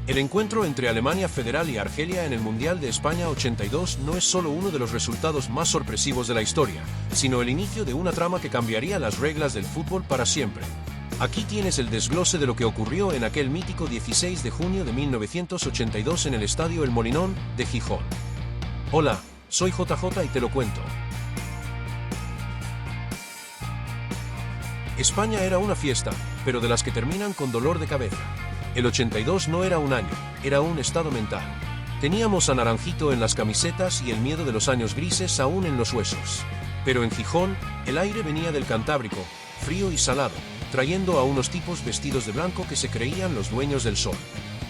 El encuentro entre Alemania Federal y Argelia en el Mundial de España 82 no es solo uno de los resultados más sorpresivos de la historia, sino el inicio de una trama que cambiaría las reglas del fútbol para siempre. Aquí tienes el desglose de lo que ocurrió en aquel mítico 16 de junio de 1982 en el Estadio El Molinón de Gijón. Hola, soy JJ y te lo cuento. España era una fiesta, pero de las que terminan con dolor de cabeza. El 82 no era un año, era un estado mental. Teníamos a Naranjito en las camisetas y el miedo de los años grises aún en los huesos. Pero en Gijón, el aire venía del Cantábrico, frío y salado, trayendo a unos tipos vestidos de blanco que se creían los dueños del sol.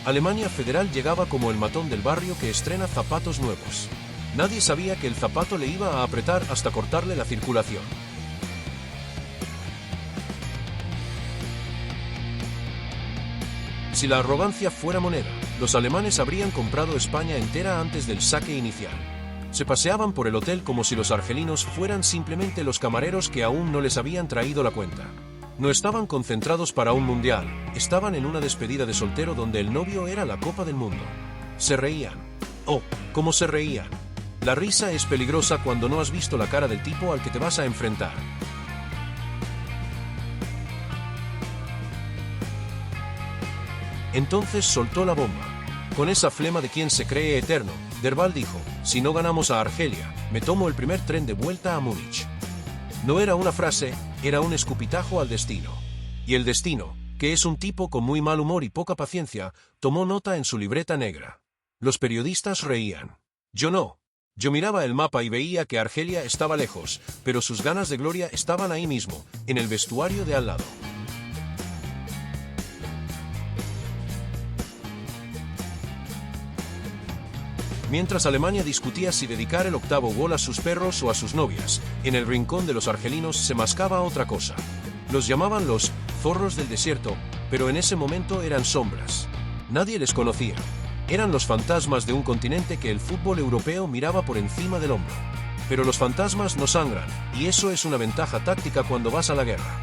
Alemania Federal llegaba como el matón del barrio que estrena zapatos nuevos. Nadie sabía que el zapato le iba a apretar hasta cortarle la circulación. Si la arrogancia fuera moneda, los alemanes habrían comprado España entera antes del saque inicial. Se paseaban por el hotel como si los argelinos fueran simplemente los camareros que aún no les habían traído la cuenta. No estaban concentrados para un mundial, estaban en una despedida de soltero donde el novio era la Copa del Mundo. Se reían. Oh, cómo se reían. La risa es peligrosa cuando no has visto la cara del tipo al que te vas a enfrentar. Entonces soltó la bomba. Con esa flema de quien se cree eterno, Derval dijo, si no ganamos a Argelia, me tomo el primer tren de vuelta a Múnich. No era una frase, era un escupitajo al destino. Y el destino, que es un tipo con muy mal humor y poca paciencia, tomó nota en su libreta negra. Los periodistas reían. Yo no. Yo miraba el mapa y veía que Argelia estaba lejos, pero sus ganas de gloria estaban ahí mismo, en el vestuario de al lado. Mientras Alemania discutía si dedicar el octavo gol a sus perros o a sus novias, en el rincón de los argelinos se mascaba otra cosa. Los llamaban los zorros del desierto, pero en ese momento eran sombras. Nadie les conocía. Eran los fantasmas de un continente que el fútbol europeo miraba por encima del hombro. Pero los fantasmas no sangran, y eso es una ventaja táctica cuando vas a la guerra.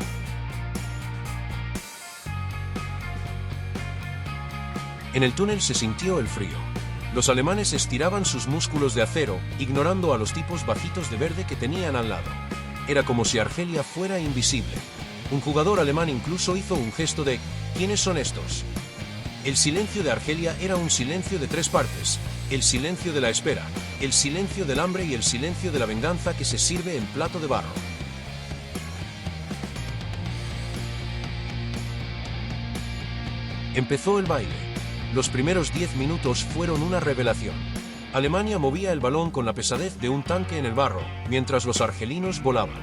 En el túnel se sintió el frío. Los alemanes estiraban sus músculos de acero, ignorando a los tipos bajitos de verde que tenían al lado. Era como si Argelia fuera invisible. Un jugador alemán incluso hizo un gesto de ¿quiénes son estos? El silencio de Argelia era un silencio de tres partes: el silencio de la espera, el silencio del hambre y el silencio de la venganza que se sirve en plato de barro. Empezó el baile. Los primeros 10 minutos fueron una revelación. Alemania movía el balón con la pesadez de un tanque en el barro, mientras los argelinos volaban.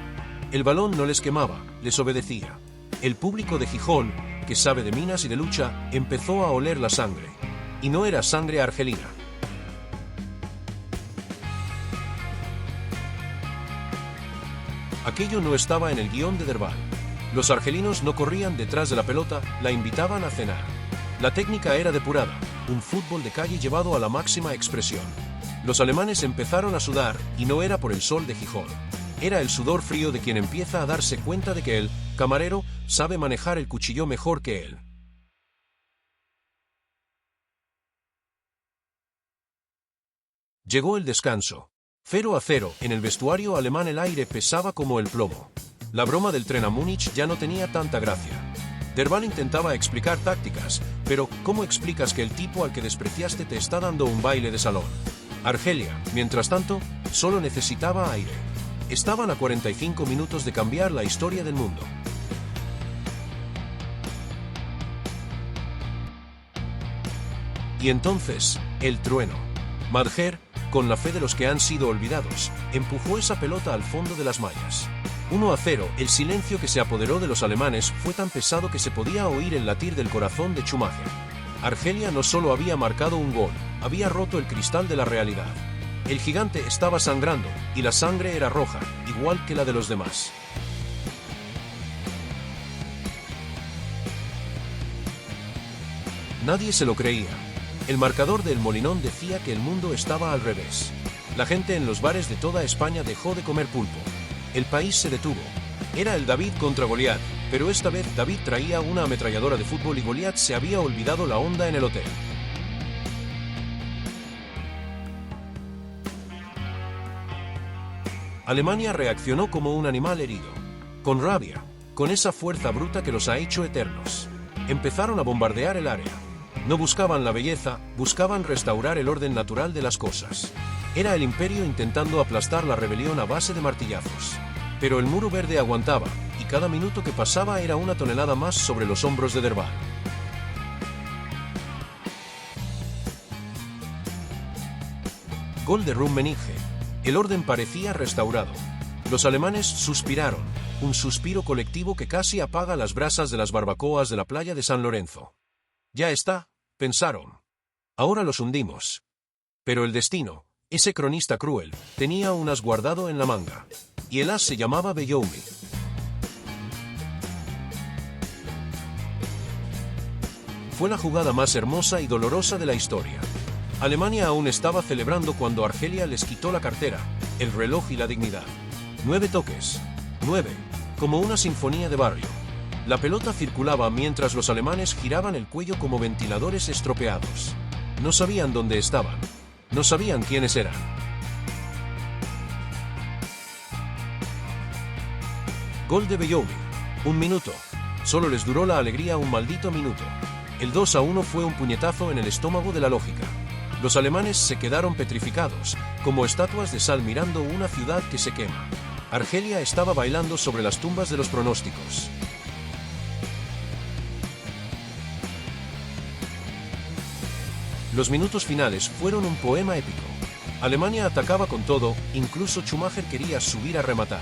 El balón no les quemaba, les obedecía. El público de Gijón, que sabe de minas y de lucha, empezó a oler la sangre. Y no era sangre argelina. Aquello no estaba en el guión de Derval. Los argelinos no corrían detrás de la pelota, la invitaban a cenar. La técnica era depurada, un fútbol de calle llevado a la máxima expresión. Los alemanes empezaron a sudar, y no era por el sol de Gijón. Era el sudor frío de quien empieza a darse cuenta de que el camarero sabe manejar el cuchillo mejor que él. Llegó el descanso. 0-0, en el vestuario alemán el aire pesaba como el plomo. La broma del tren a Múnich ya no tenía tanta gracia. Derval intentaba explicar tácticas, pero ¿cómo explicas que el tipo al que despreciaste te está dando un baile de salón? Argelia, mientras tanto, solo necesitaba aire. Estaban a 45 minutos de cambiar la historia del mundo. Y entonces, el trueno. Madjer, con la fe de los que han sido olvidados, empujó esa pelota al fondo de las mallas. 1-0, el silencio que se apoderó de los alemanes fue tan pesado que se podía oír el latir del corazón de Schumacher. Argelia no solo había marcado un gol, había roto el cristal de la realidad. El gigante estaba sangrando, y la sangre era roja, igual que la de los demás. Nadie se lo creía. El marcador del Molinón decía que el mundo estaba al revés. La gente en los bares de toda España dejó de comer pulpo. El país se detuvo. Era el David contra Goliat, pero esta vez David traía una ametralladora de fútbol y Goliat se había olvidado la onda en el hotel. Alemania reaccionó como un animal herido. Con rabia, con esa fuerza bruta que los ha hecho eternos. Empezaron a bombardear el área. No buscaban la belleza, buscaban restaurar el orden natural de las cosas. Era el imperio intentando aplastar la rebelión a base de martillazos. Pero el muro verde aguantaba, y cada minuto que pasaba era una tonelada más sobre los hombros de Derval. Gol de Rummenigge. El orden parecía restaurado. Los alemanes suspiraron, un suspiro colectivo que casi apaga las brasas de las barbacoas de la playa de San Lorenzo. Ya está, pensaron. Ahora los hundimos. Pero el destino, ese cronista cruel, tenía un as guardado en la manga. Y el as se llamaba Belloumi. Fue la jugada más hermosa y dolorosa de la historia. Alemania aún estaba celebrando cuando Argelia les quitó la cartera, el reloj y la dignidad. 9 toques. 9. Como una sinfonía de barrio. La pelota circulaba mientras los alemanes giraban el cuello como ventiladores estropeados. No sabían dónde estaban. No sabían quiénes eran. Gol de Belloumi. 1 minuto. Solo les duró la alegría un maldito minuto. El 2-1 fue un puñetazo en el estómago de la lógica. Los alemanes se quedaron petrificados, como estatuas de sal mirando una ciudad que se quema. Argelia estaba bailando sobre las tumbas de los pronósticos. Los minutos finales fueron un poema épico. Alemania atacaba con todo, incluso Schumacher quería subir a rematar.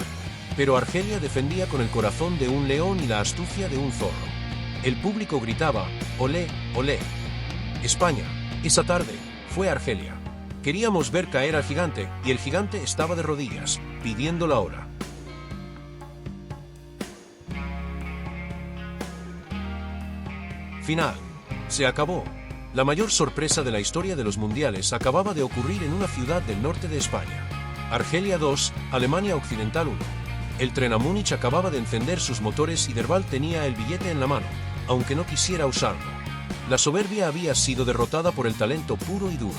Pero Argelia defendía con el corazón de un león y la astucia de un zorro. El público gritaba, olé, olé. España, esa tarde, fue Argelia. Queríamos ver caer al gigante, y el gigante estaba de rodillas, pidiendo la hora. Final. Se acabó. La mayor sorpresa de la historia de los mundiales acababa de ocurrir en una ciudad del norte de España. Argelia 2, Alemania Occidental 1. El tren a Múnich acababa de encender sus motores y Derval tenía el billete en la mano, aunque no quisiera usarlo. La soberbia había sido derrotada por el talento puro y duro.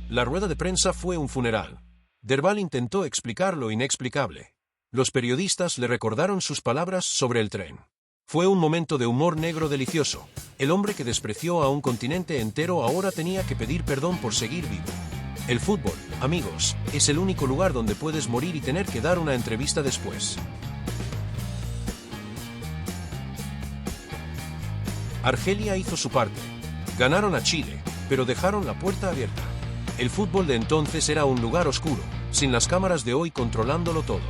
La rueda de prensa fue un funeral. Derval intentó explicar lo inexplicable. Los periodistas le recordaron sus palabras sobre el tren. Fue un momento de humor negro delicioso. El hombre que despreció a un continente entero ahora tenía que pedir perdón por seguir vivo. El fútbol, amigos, es el único lugar donde puedes morir y tener que dar una entrevista después. Argelia hizo su parte. Ganaron a Chile, pero dejaron la puerta abierta. El fútbol de entonces era un lugar oscuro, sin las cámaras de hoy controlándolo todo.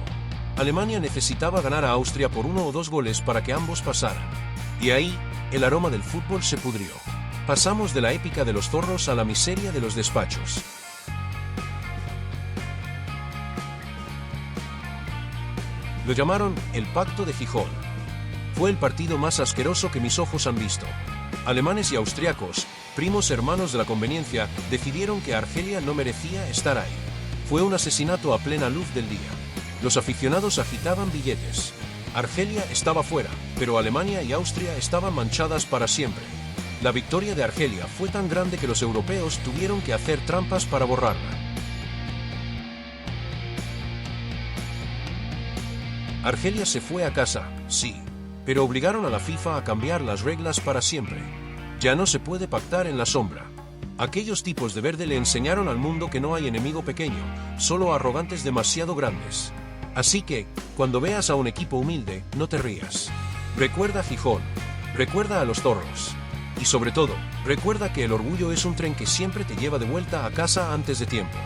Alemania necesitaba ganar a Austria por 1 o 2 goles para que ambos pasaran. Y ahí, el aroma del fútbol se pudrió. Pasamos de la épica de los zorros a la miseria de los despachos. Lo llamaron el Pacto de Gijón. Fue el partido más asqueroso que mis ojos han visto. Alemanes y austriacos, primos hermanos de la conveniencia, decidieron que Argelia no merecía estar ahí. Fue un asesinato a plena luz del día. Los aficionados agitaban billetes. Argelia estaba fuera, pero Alemania y Austria estaban manchadas para siempre. La victoria de Argelia fue tan grande que los europeos tuvieron que hacer trampas para borrarla. Argelia se fue a casa, sí, pero obligaron a la FIFA a cambiar las reglas para siempre. Ya no se puede pactar en la sombra. Aquellos tipos de verde le enseñaron al mundo que no hay enemigo pequeño, solo arrogantes demasiado grandes. Así que, cuando veas a un equipo humilde, no te rías. Recuerda Gijón. Recuerda a los zorros. Y sobre todo, recuerda que el orgullo es un tren que siempre te lleva de vuelta a casa antes de tiempo.